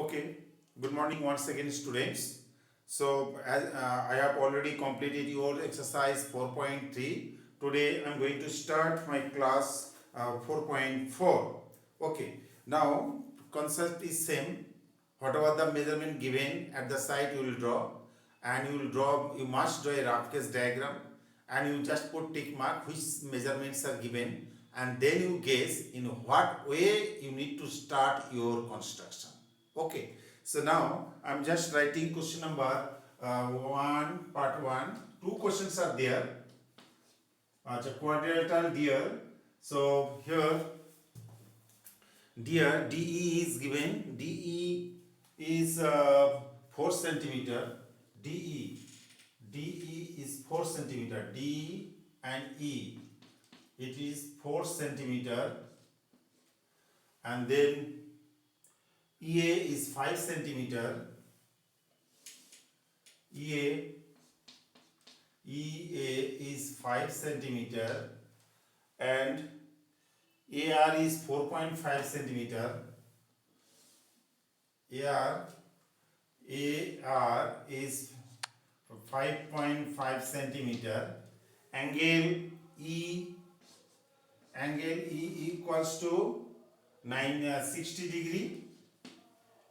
Okay, good morning once again, students. So, as I have already completed your exercise 4.3, today I am going to start my class 4.4. Okay, now concept is same. Whatever the measurement given at the side, you will draw, and you must draw a rough case diagram, and you just put tick mark which measurements are given, and then you guess in what way you need to start your construction. Okay, so now I'm just writing question number 1, part 1. Two questions are there. It's a quadrilateral deer. So here, deer DE is given. DE is 4 centimeter. DE is 4 centimeter. D and E. It is 4 centimeter. And then EA is 5 centimeter. EA is 5 centimeter and AR is 4.5 centimeter. AR is 5.5 centimeter. Angle E equals to 60 degree.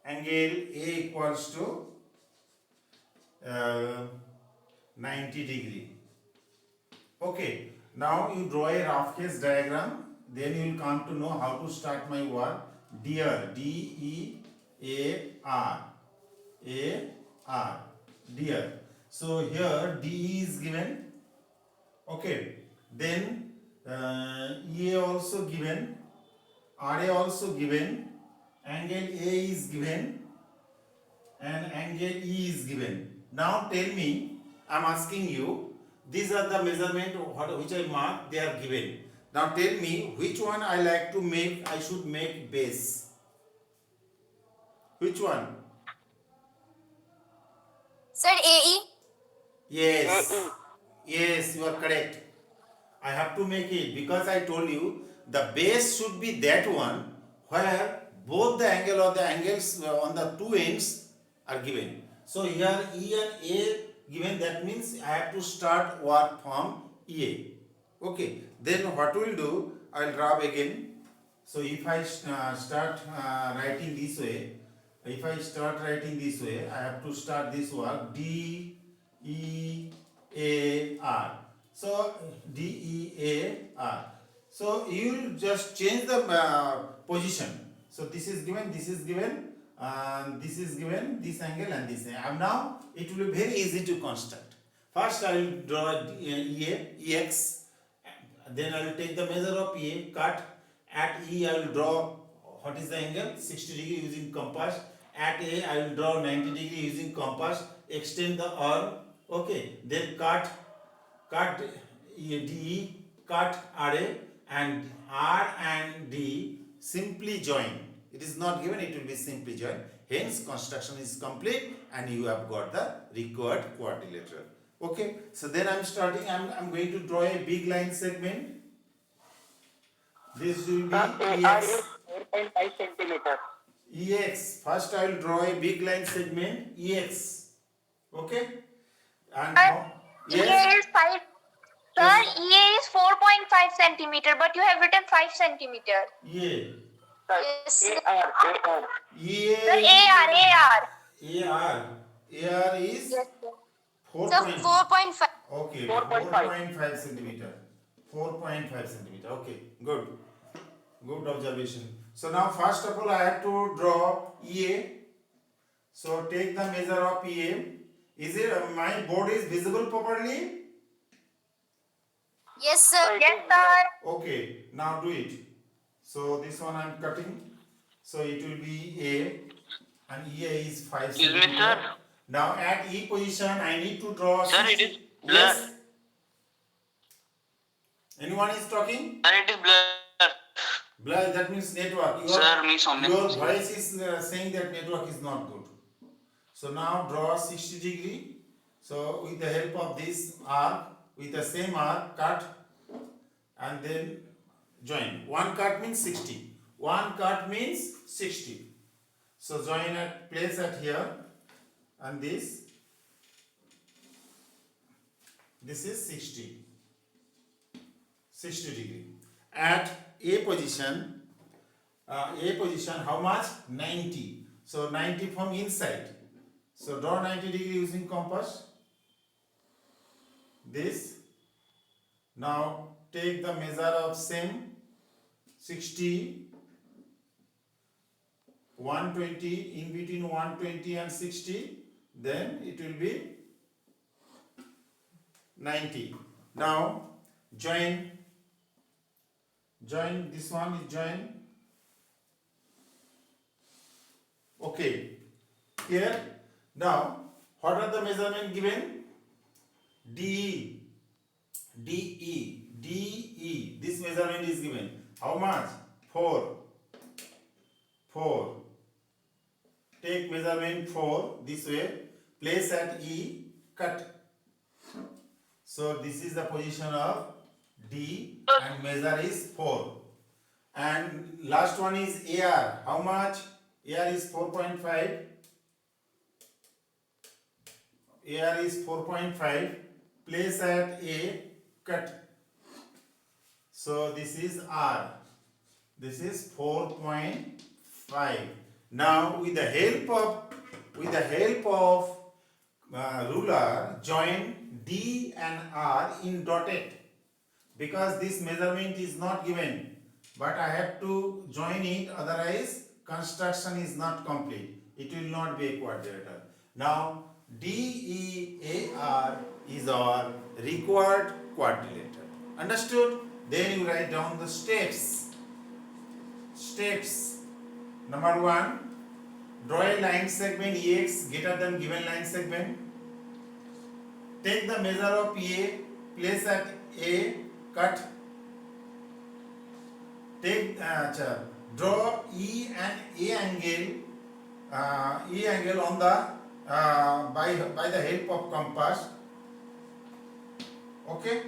Angle A equals to 90 degree. Okay, now you draw a rough case diagram, then you will come to know how to start my work. Deer, D-E-A-R, deer. So here DE is given. Okay, then EA also given, RA also given, angle A is given, and angle E is given. Now tell me, I am asking you, these are the measurement which I mark, they are given. Now tell me which one I like to make, I should make base. Which one? Sir, AE. Yes. Yes, you are correct. I have to make it because I told you the base should be that one where both the angle or the angles on the two ends are given. So here E and A given, that means I have to start work from EA. Okay, then what we'll do, I will rub again. So if I start writing this way, I have to start this work DEAR. So DEAR. So you will just change the position. So this is given, this is given, and this is given, this angle and this angle. And now it will be very easy to construct. First I will draw EX, then I will take the measure of EA, cut. At E I will draw what is the angle, 60 degree using compass. At A I will draw 90 degree using compass, extend the arm. Okay, then cut DE, cut RA, and R and D simply join. It is not given, it will be simply joined. Hence construction is complete and you have got the required quadrilateral. Okay, so then I'm starting, I'm going to draw a big line segment. This will be EX. 4.5 centimeter. EX. First I will draw a big line segment EX. Okay? And EA yes? is 5. Sir, Yes. EA is 4.5 centimeter, but you have written 5 centimeter. EA. Yes. Sir, AR. EA. AR. AR. AR is Yes, sir. 4. Sir, 4.5. Okay, 4.5. 4.5 centimeter. 4.5 centimeter. Okay, good. Good observation. So now first of all I have to draw EA. So take the measure of EA. Is it my board is visible properly? Yes, sir. Yes, sir. Okay, now do it. So this one I am cutting. So it will be A and EA is 5 Excuse me, centimeter. sir. Now at E position I need to draw Sir, 60. it is blur. Yes. Anyone is talking? Sir, it is blur. Blur, that means network. Sir, me something. Your voice is saying that network is not good. So now draw 60 degree. So with the help of this arc, with the same arc, cut and then join. One cut means 60. One cut means 60. So join at place at here, and this is 60 degree. At A position, how much? 90. So 90 from inside. So draw 90 degree using compass. This. Now take the measure of same 60, 120, in between 120 and 60, then it will be 90. Now join this one is join. Okay, here. Now what are the measurement given? DE. This measurement is given. How much? 4. Take measurement 4 this way. Place at E. Cut. So this is the position of D, and measure is 4. And last one is AR. How much? AR is 4.5. AR is 4.5. Place at A. Cut. So this is R. This is 4.5. Now with the help of ruler, join D and R in dotted, because this measurement is not given, but I have to join it, otherwise construction is not complete. It will not be a quadrilateral. Now DEAR is our required quadrilateral. Understood? Then you write down the steps. Number 1, draw a line segment EX greater than given line segment. Take the measure of A, place at A, cut. Take draw E and A angle on the by the help of compass. Okay.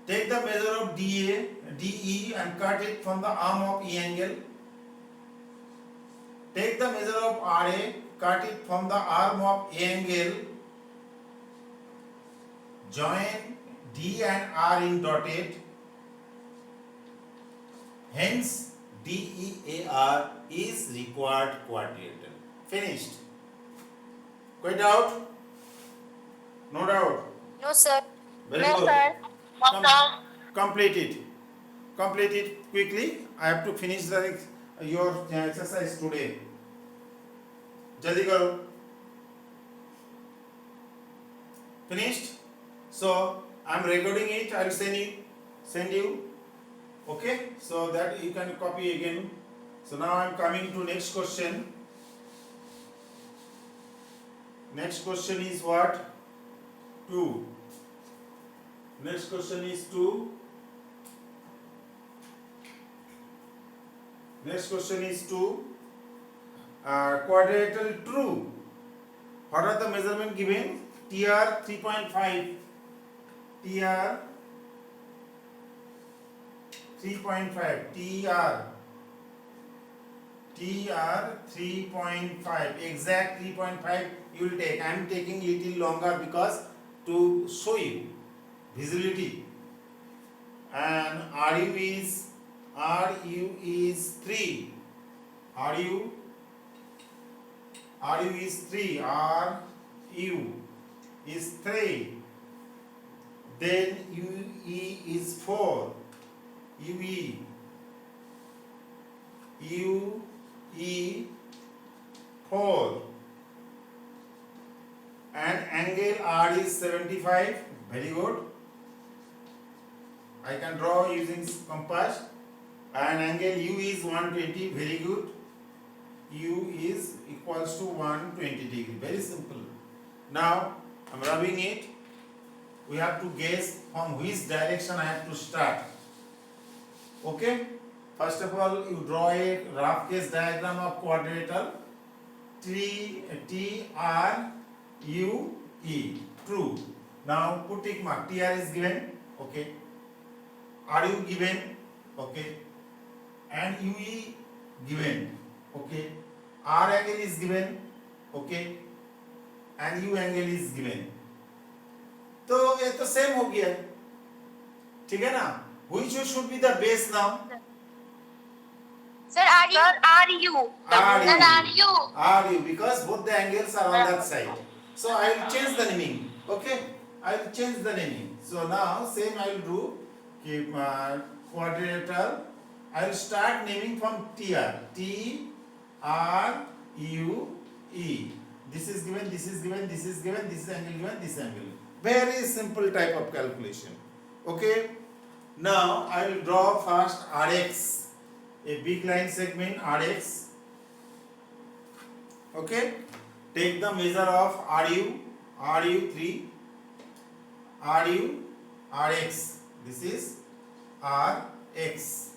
Take the measure of DE and cut it from the arm of E angle. Take the measure of RA, cut it from the arm of A angle. Join D and R in dotted. Hence, DEAR is required quadrilateral. Finished. Quite doubt? No doubt. No, sir. Very No, good. sir. Complete it quickly. I have to finish your exercise today. Jaldi karo. Finished? So I am recording it. I will send you. Okay? So that you can copy again. So now I am coming to next question. Next question is what? 2. Next question is 2. Next question is 2. Quadrilateral true. What are the measurement given? TR 3.5. TR 3.5. TR 3.5. Exact 3.5 you will take. I am taking little longer because to show you visibility. And RU is 3. RU is 3. RU is 3. Then UE is 4. UE 4. And angle R is 75. Very good. I can draw using compass. And angle U is 120. Very good. U is equals to 120 degree. Very simple. Now I am rubbing it. We have to guess from which direction I have to start. Okay. First of all, you draw a rough case diagram of quadrilateral. TRUE. True. Now put tick mark. TR is given. Okay. RU given. Okay. And UE given. Okay, R angle is given, okay, and U angle is given. तो ये तो same हो गया, ठीक है ना? Which should be the base now? Sir, are you? Sir, are you? Are Sir, you? are you? Are you? Because both the angles are on that side. So I will change the naming. Okay, I will change the naming. So now same I will do. Keep quadrilateral. I will start naming from TR. T R U E. This is given. This is given. This is given. This angle given. This angle. Very simple type of calculation. Okay. Now I will draw first RX. A big line segment RX. Okay, take the measure of RU3, RX. This is RX.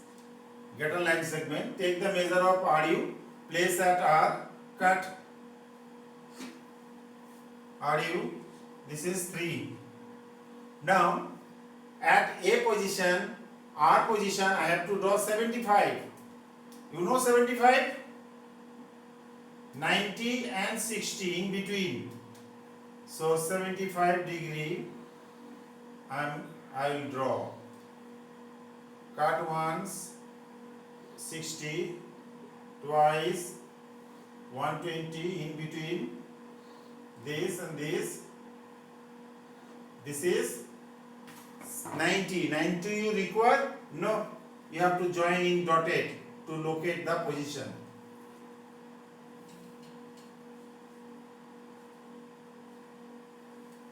Get a line segment. Take the measure of RU. Place at R. Cut RU. This is 3. Now at A position, R position, I have to draw 75. You know 75? 90 and 60 in between. So 75 degree I will draw. Cut once, 60, twice, 120 in between this and this. This is 90. 90 you require? No. You have to join in dotted to locate the position.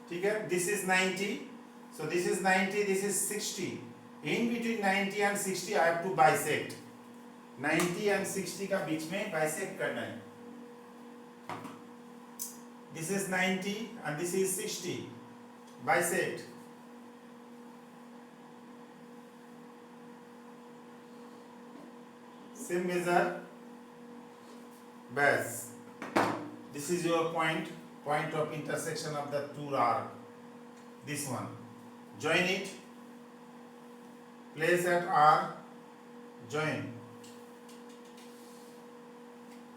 Okay, this is 90. So this is 90, this is 60. In between 90 and 60 I have to bisect. 90 and 60 का बीच में bisect करना है. This is 90 and this is 60. Bisect. Same measure. Base. This is your point of intersection of the two arc. This one. Join it. Place at R. Join.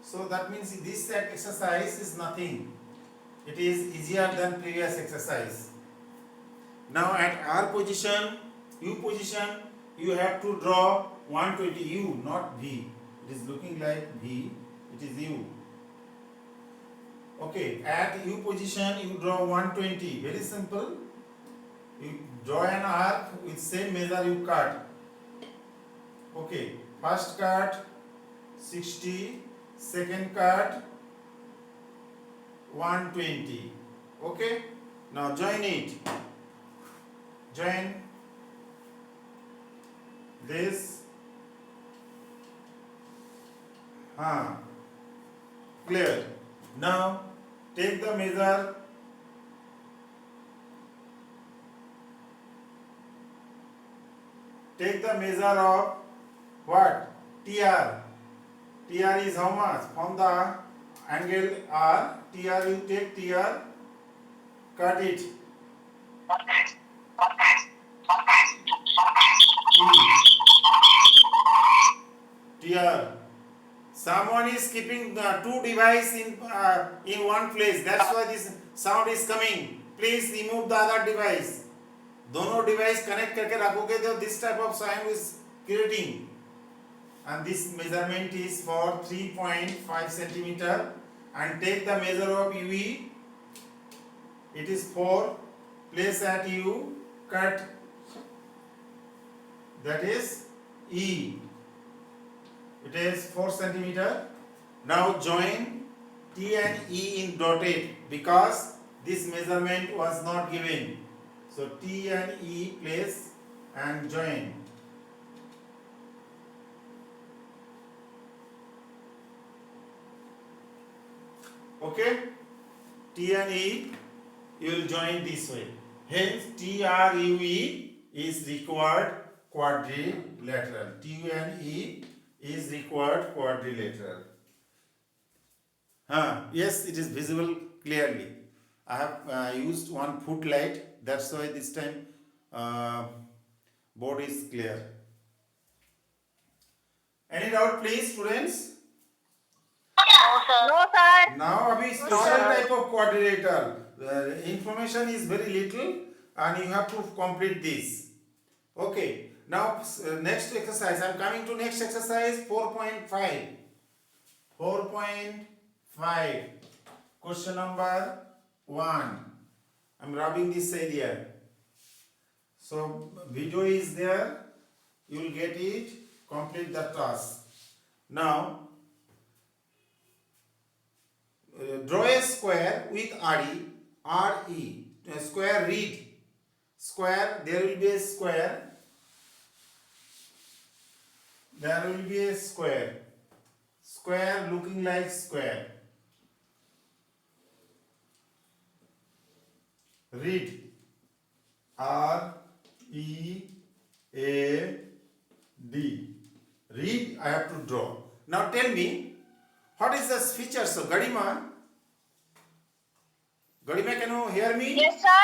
So that means this exercise is nothing. It is easier than previous exercise. Now at R position, U position, you have to draw 120 U, not V. It is looking like V. It is U. Okay, at U position you draw 120. Very simple. You draw an arc with same measure you cut. Okay, first cut 60, second cut 120. Okay, now join it. Join this. Clear. Now take the measure. Take the measure of what? TR. TR is how much? From the angle R, TR you take TR, cut it. TR. Someone is keeping two devices in one place. That's why this sound is coming. Please remove the other device. दोनों device connect करके रखोगे तो this type of sound is creating. And this measurement is for 3.5 centimeter. And take the measure of UE. It is 4. Place at U. Cut. That is E. It is 4 centimeter. Now join T and E in dotted because this measurement was not given. So T and E place and join. Okay, T and E you will join this way. Hence TRUE is required quadrilateral. T and E is required quadrilateral. Yes, it is visible clearly. I have used one footlight. That's why this time board is clear. Any doubt, please, students? No, sir. Now abhi special type of quadrilateral. Information is very little and you have to complete this. Okay. Now next exercise. I am coming to next exercise 4.5. 4.5. Question number 1. I am rubbing this area. So video is there. You will get it. Complete the task. Now draw a square with RE. A square read. Square, there will be a square. There will be a square. Square looking like square. Read. READ. Read, I have to draw. Now tell me, what is the features of Gadima? Gadima, can you hear me? Yes, sir.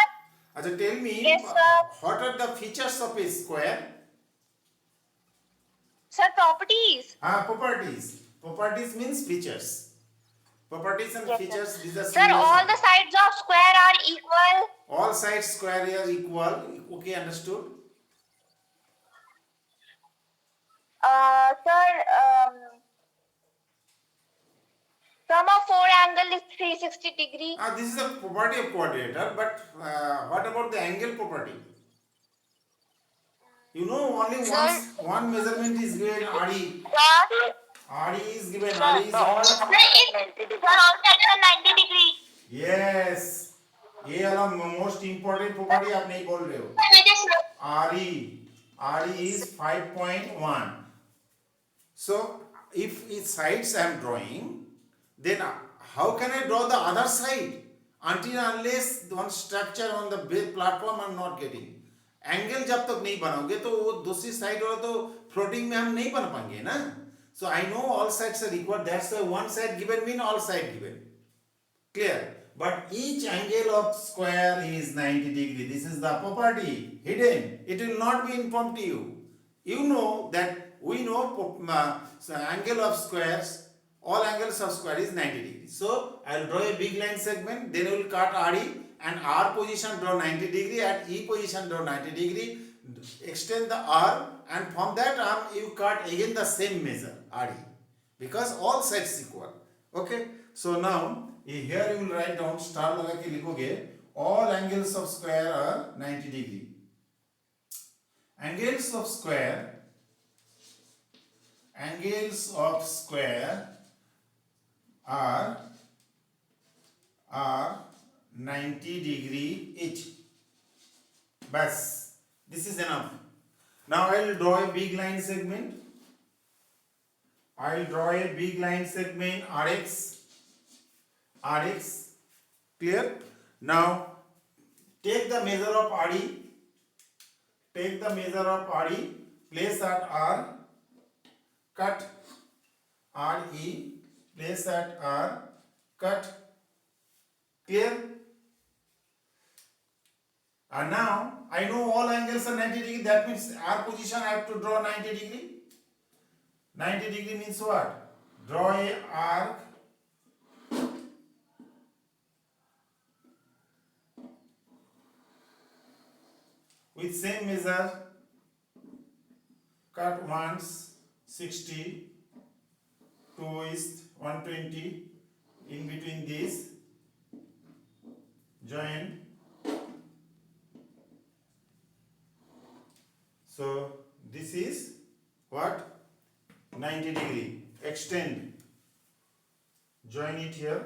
Acha, tell me, Yes, sir. what are the features of a square? Sir, properties. Properties. Properties means features. Properties and Yes, sir. features, these are Sir, similar. all the sides of square are equal. All sides square are equal. Okay, understood? Sir, sum of four angle is 360 degree. This is a property of quadrilateral, but what about the angle property? You know, only Sir? one measurement is given, RE. Sir, RE is given, RE is given. sir, all sides are 90 degree. Yes. ये वाला most important property आप नहीं बोल रहे हो. RE is 5.1. So if its sides I am drawing, then how can I draw the other side? Until unless one structure on the base platform I am not getting. Angle जब तक नहीं बनाओगे तो वो दूसरी साइड वाला तो floating में हम नहीं बना पाएंगे ना. So I know all sides are equal. That's why one side given mean all side given. Clear? But each angle of square is 90 degree. This is the property hidden. It will not be informed to you. You know that we know so angle of squares, all angles of square is 90 degree. So I will draw a big line segment. Then I will cut RE and R position draw 90 degree. At E position draw 90 degree. Extend the R and from that arm you cut again the same measure RE because all sides equal. Okay. So now here you will write down star लगा के लिखोगे all angles of square are 90 degree. Angles of square are 90 degree each. Bas, this is enough. Now I will draw a big line segment. I will draw a big line segment RX. Clear? Now take the measure of RE. Take the measure of RE. Place at R. Cut RE. Place at R. Cut. Clear? And now I know all angles are 90 degree. That means R position I have to draw 90 degree. 90 degree means what? Draw a arc with same measure. Cut once 60, two is 120. In between this, join. So this is what? 90 degree. Extend. Join it here.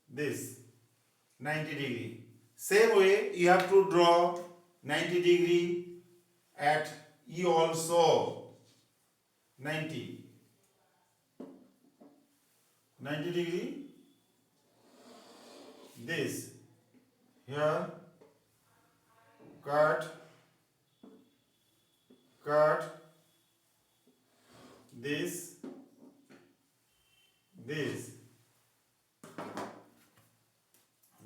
This 90 degree. Same way you have to draw 90 degree at E also. 90 degree. This here, cut, this,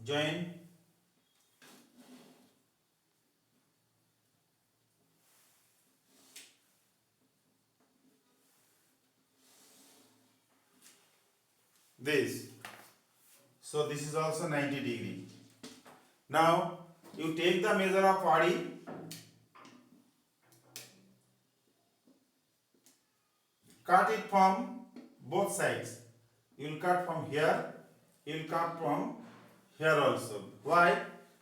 join, this. So this is also 90 degree. Now you take the measure of body. Cut it from both sides. You will cut from here. You will cut from here also. Why?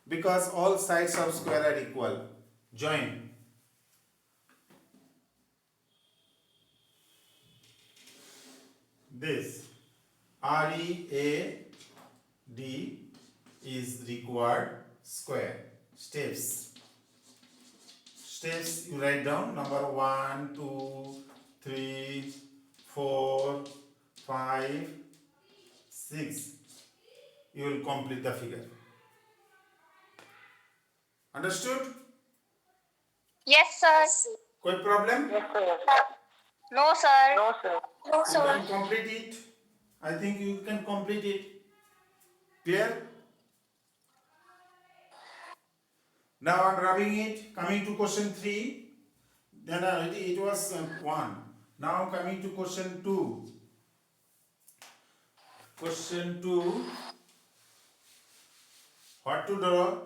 Because all sides of square are equal. Join. This READ is required square. Steps. Steps you write down. Number 1, 2, 3, 4, 5, 6. You will complete the figure. Understood? Yes, sir. कोई problem? Yes, sir. No, sir. No, sir. No, You can complete it. I think you can complete it. Clear? Now I am rubbing it. Coming to question 3. Then it was 1. Now coming to question 2. Question 2. What to draw?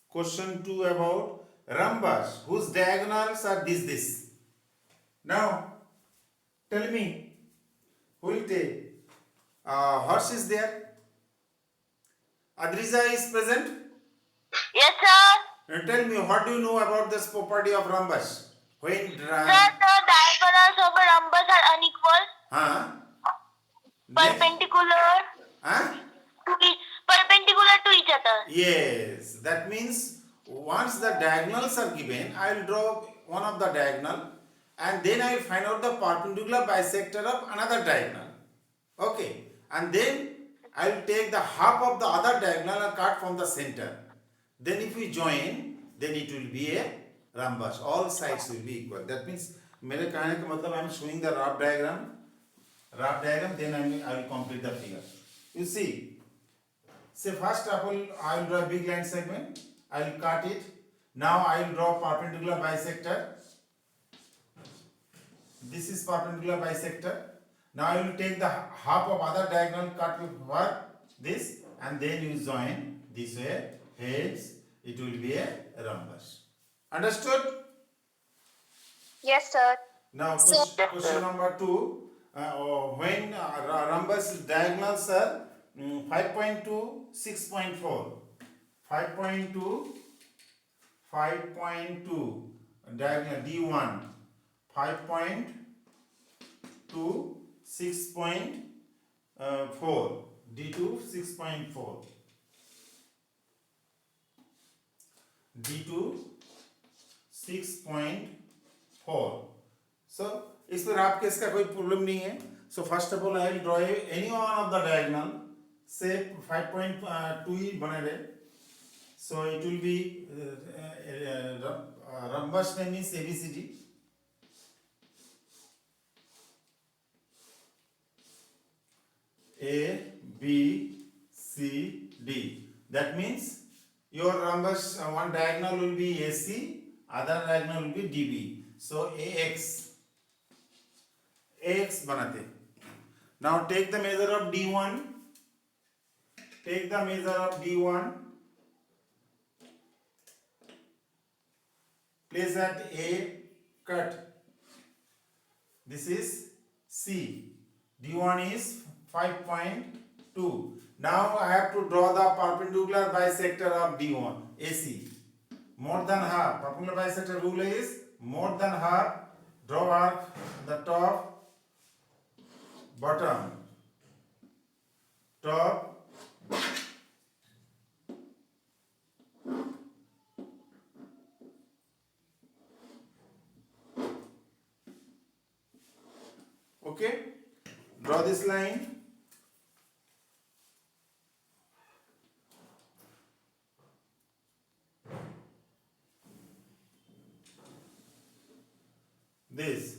Question 2 about rhombus whose diagonals are this. Now tell me, who will take? Horse is there. Adrija is present. Yes, sir. Now tell me, what do you know about this property of rhombus? When Sir, the diagonals of a rhombus are unequal, huh? perpendicular Huh? perpendicular to each other. Yes, that means once the diagonals are given, I will draw one of the diagonal and then I will find out the perpendicular bisector of another diagonal. Okay, and then I will take the half of the other diagonal and cut from the center. Then if we join, then it will be a rhombus. All sides will be equal. That means मेरे कहने का मतलब I am showing the rough diagram. Then I will complete the figure. You see. Say first of all, I will draw a big line segment. I will cut it. Now I will draw perpendicular bisector. This is perpendicular bisector. Now I will take the half of other diagonal, cut with what? This, and then you join this way. Hence, it will be a rhombus. Understood? Yes, sir. Now question number 2. When rhombus diagonals are 5.2, 6.4. 5.2 diagonal D1. 5.2, 6.4. D2, 6.4. D2, 6.4. So इस पर आपके इसका कोई problem नहीं है. So first of all, I will draw any one of the diagonal. Say 5.2 ही बने रहे. So it will be rhombus name is ABCD. A, B, C, D. That means your rhombus one diagonal will be AC, other diagonal will be DB. So AX बनाते. Now take the measure of D1. Take the measure of D1. Place at A, cut. This is C. D1 is 5.2. Now I have to draw the perpendicular bisector of D1, AC. More than half. Perpendicular bisector rule is more than half. Draw arc the top, bottom, top, okay. Draw this line. This.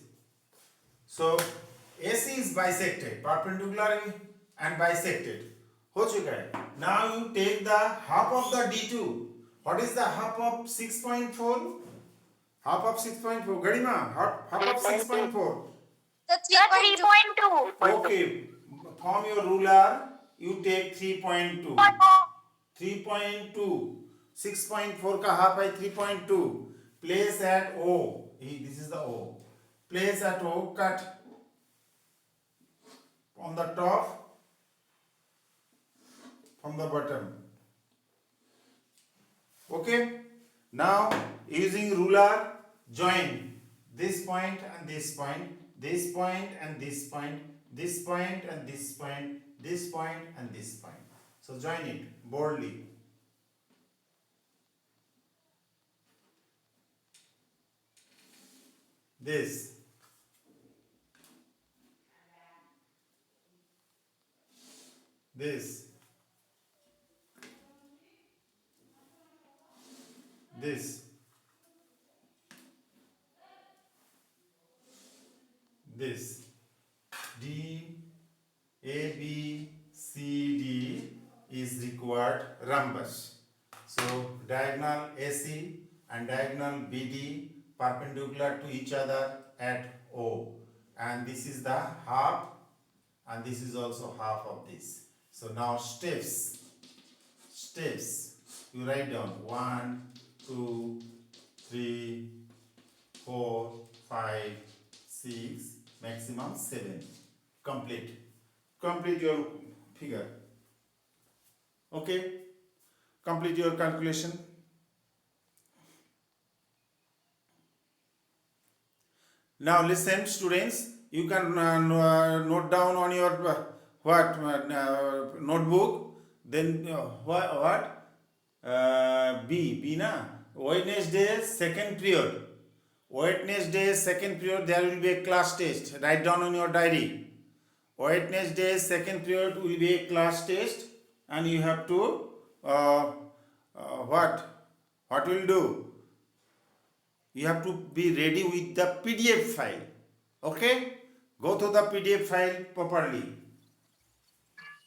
So AC is bisected, perpendicular and bisected. हो चुका है. Now you take the half of the D2. What is the half of 6.4? Half of 6.4. Garima, half of 6.4. The 3.2. Okay. from your ruler, you take 3.2. 3.2. 6.4 का half by 3.2. Place at O. This is the O. Place at O. Cut on the top from the bottom. Okay. Now using ruler, join this point and this point, this point and this point, this point and this point, this point and this point. So join it boldly. This. This. This. This. D, A, B, C, D is required rhombus. So diagonal AC and diagonal BD perpendicular to each other at O. And this is the half and this is also half of this. So now steps. You write down 1, 2, 3, 4, 5, 6, maximum 7. Complete your figure. Okay, complete your calculation. Now listen, students, you can note down on your notebook. Then B na Wednesday second period. Wednesday second period there will be a class test. Write down on your diary. Wednesday second period will be a class test, and you have to what will do? You have to be ready with the PDF file. Okay? Go to the PDF file properly.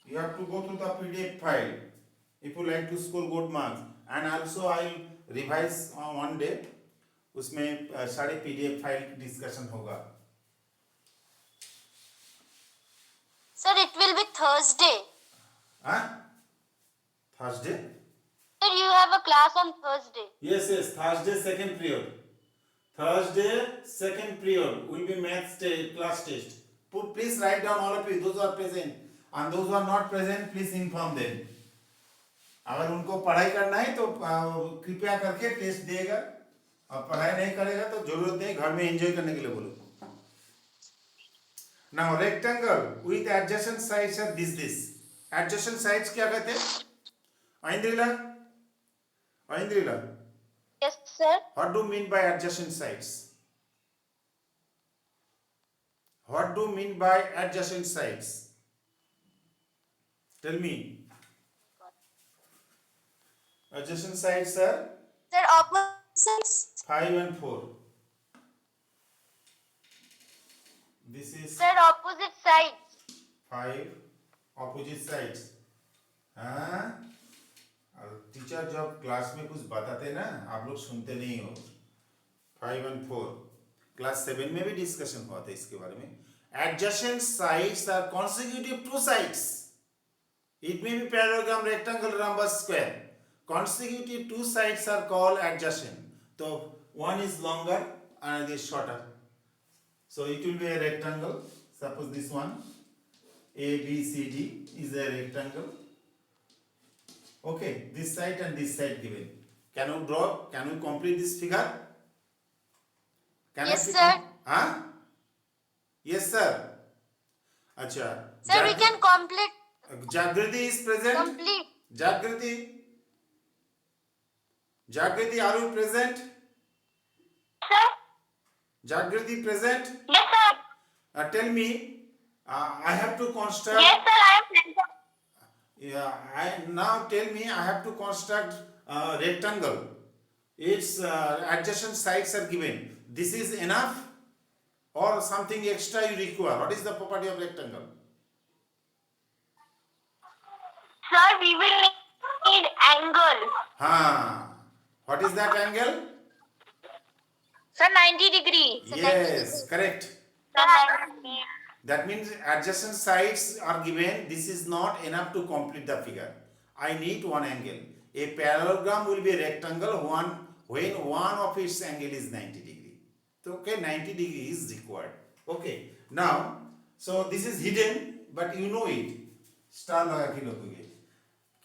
You have to go to the PDF file if you like to score good marks. And also I will revise on one day. उसमें सारे PDF file discussion होगा. Sir, it will be Thursday. हाँ? Thursday? Sir, you have a class on Thursday. Yes. Thursday second period. Thursday second period will be maths class test. Please write down all of you. Those who are present and those who are not present, please inform them. अगर उनको पढ़ाई करना है तो कृपया करके test देगा. और पढ़ाई नहीं करेगा तो जरूरत नहीं, घर में एंजॉय करने के लिए बोलो. Now rectangle with adjacent sides are this. Adjacent sides क्या कहते हैं? Aindrila. Yes, sir. What do you mean by adjacent sides? What do you mean by adjacent sides? Tell me. Adjacent sides are Sir, opposites. 5 and 4. This is Sir, opposite sides. 5 opposite sides. हाँ? और teacher जब class में कुछ बताते ना, आप लोग सुनते नहीं हो. 5 and 4. क्लास 7 में भी डिस्कशन हुआ था इसके बारे में. Adjacent sides are consecutive two sides. It may be parallelogram, rectangle, rhombus, square. Consecutive two sides are called adjacent. So one is longer and this shorter. So it will be a rectangle. Suppose this one A, B, C, D is a rectangle. Okay, this side and this side given. Can you draw? Can you complete this figure? Can Yes, I sir. Huh? Yes, sir. Acha. Sir, we can complete. Jagriti is present. Complete. Jagriti, are you present? Sir? Jagriti present? Yes, sir. Tell me, I have to construct. Yes, sir, I am present. Yeah, now tell me, I have to construct a rectangle. Its adjacent sides are given. This is enough or something extra you require? What is the property of rectangle? Sir, we will need angle. What is that angle? Sir, 90 degree. Yes, correct. Sir, That means adjacent sides are given. This is not enough to complete the figure. I need one angle. A parallelogram will be a rectangle when one of its angle is 90 degree. So, okay, 90 degree is required. Okay, now, so this is hidden, but you know it. Star लगा के लिखोगे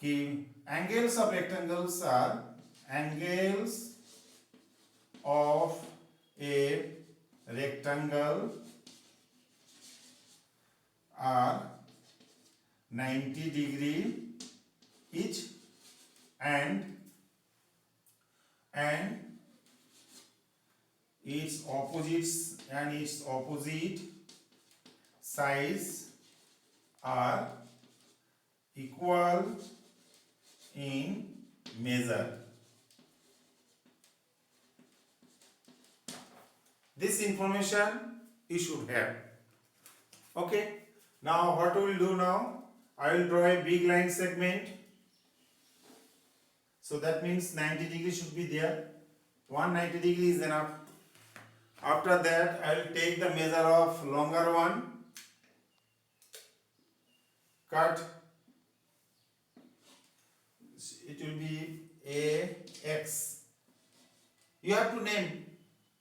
कि angles of rectangles are angles of a rectangle are 90 degree each and its opposite sides are equal in measure. This information you should have. Okay. Now what we will do now? I will draw a big line segment. So that means 90 degree should be there. 190 degree is enough. After that I will take the measure of longer one. Cut. It will be AX. You have to name.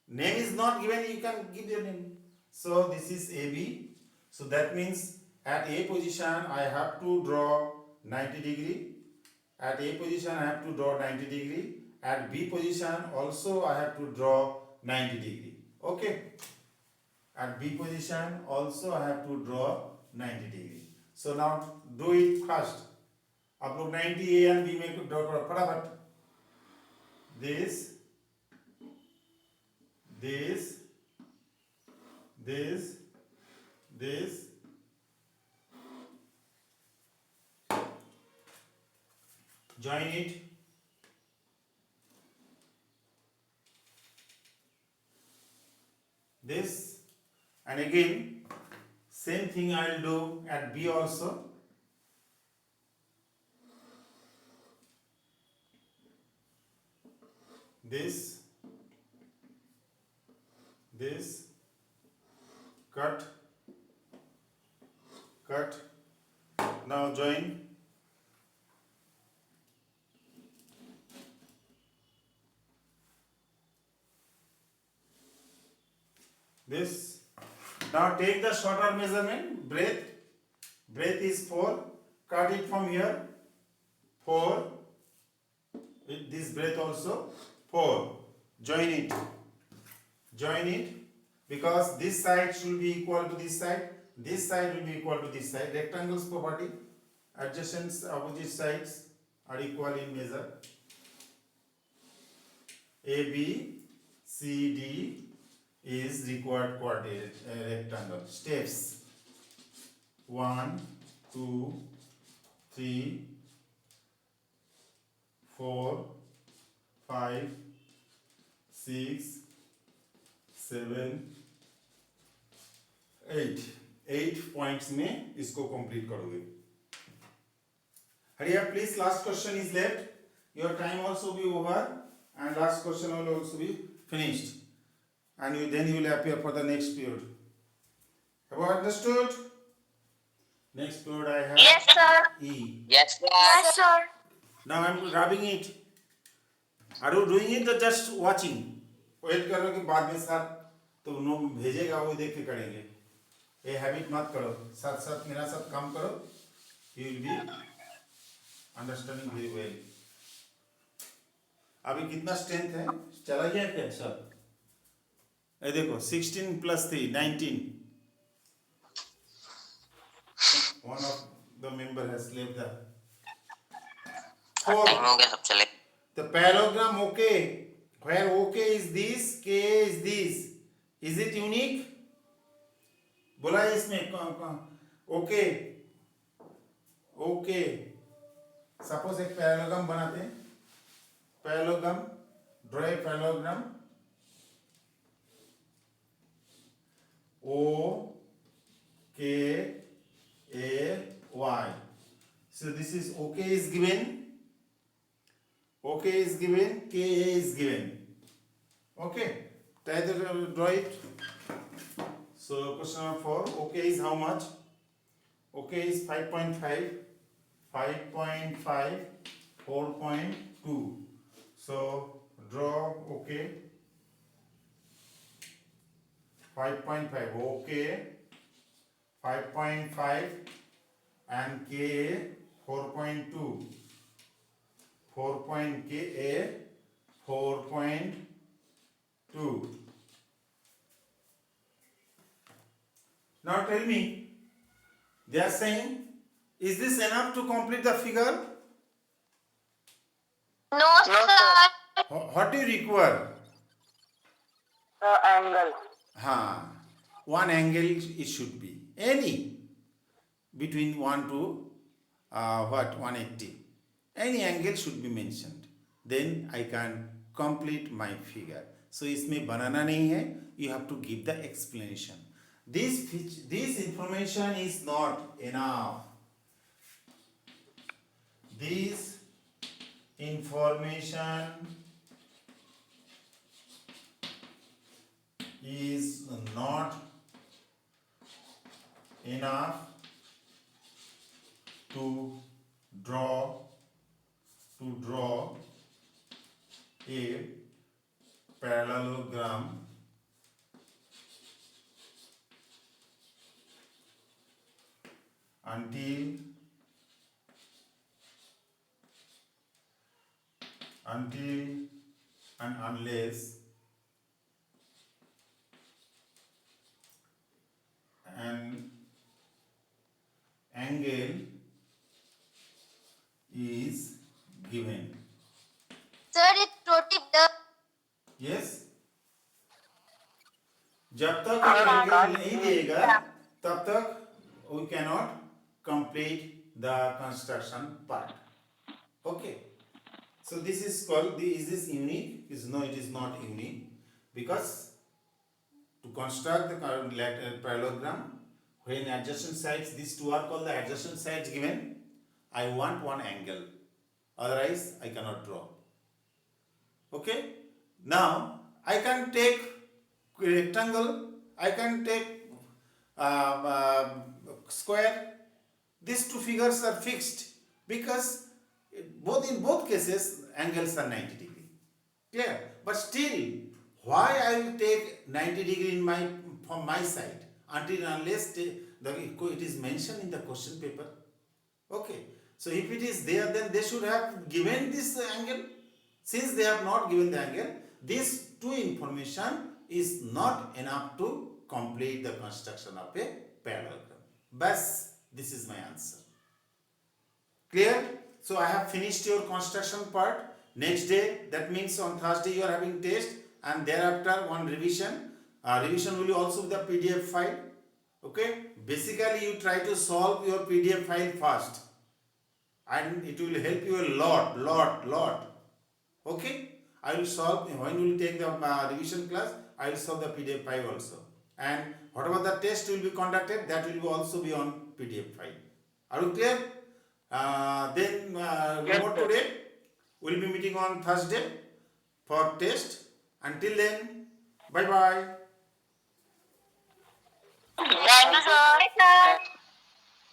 Name is not given, you can give your name. So this is AB. So that means at A position I have to draw 90 degree. At A position I have to draw 90 degree. At B position also I have to draw 90 degree. Okay. At B position also I have to draw 90 degree. So now do it first. आप लोग 90 A and B में draw करो फटाफट. This. Join it. This and again same thing I will do at B also. This, cut. Now join. This. Now take the shorter measurement, breadth. Breadth is 4. Cut it from here. 4. This breadth also 4. Join it. Because this side should be equal to this side. This side will be equal to this side. Rectangles property. Adjacent opposite sides are equal in measure. AB, CD is required quadrant rectangle. Steps 1, 2, 3, 4, 5, 6, 7, 8. 8 points में इसको complete करोगे. Hurry up, please. Last question is left. Your time also be over, and last question will also be finished. And then you will appear for the next period. Have you understood? Next period I have Yes, sir. E. Yes, sir. Yes, sir. Now I am rubbing it. Are you doing it or just watching? Wait करो कि बाद में sir तो no भेजेगा वो देख के करेंगे. ये हैबिट मत करो. साथ साथ मेरा साथ काम करो. You will be understanding very well. अभी कितना स्ट्रेंथ है? चला गया क्या सर? ये देखो 16 plus 3 19. One of the member has left the 4. Time हो गया सब चले. The parallelogram OK, where OK is this, K is this. Is it unique? बोला है इसमें OK. Suppose एक parallelogram बनाते हैं. Parallelogram, draw a parallelogram. O K A Y. So this is OK is given. OK is given, KA is given. Okay, try to draw it. So question number 4. OK is how much? OK is 5.5. 5.5 4.2. So draw OK. 5.5 OK. 5.5 and Ka 4.2. 4.Ka 4.2. Now tell me, they are saying, is this enough to complete the figure? No, sir. What do you require? Angle. One angle it should be. Any between 1 to 180. Any angle should be mentioned. Then I can complete my figure. So इसमें बनाना नहीं है. You have to give the explanation. This information is not enough. This information is not enough to draw a parallelogram until and unless an angle is given. Sir, it totally does. Yes. जब तक angle नहीं देगा तब तक we cannot complete the construction part. Okay. So this is called is this unique? No, it is not unique because to construct the parallelogram when adjacent sides, these two are called the adjacent sides given. I want one angle, otherwise I cannot draw. Okay. Now I can take rectangle, I can take square. These two figures are fixed because in both cases angles are 90 degree. Clear? But still, why I will take 90 degree from my side until unless it is mentioned in the question paper. Okay. So if it is there, then they should have given this angle. Since they have not given the angle, this two information is not enough to complete the construction of a parallelogram. Bas, this is my answer. Clear? So I have finished your construction part. Next day, that means on Thursday you are having test, and thereafter one revision. Revision will also be the PDF file. Okay? Basically, you try to solve your PDF file first, and it will help you a lot. Okay? I will solve, when you will take the revision class, I will solve the PDF file also. And whatever the test will be conducted, that will also be on PDF file. Are you clear? Then no more today. We will be meeting on Thursday for test. Until then, bye-bye. Thank you, sir. Bye, sir.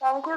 Thank you.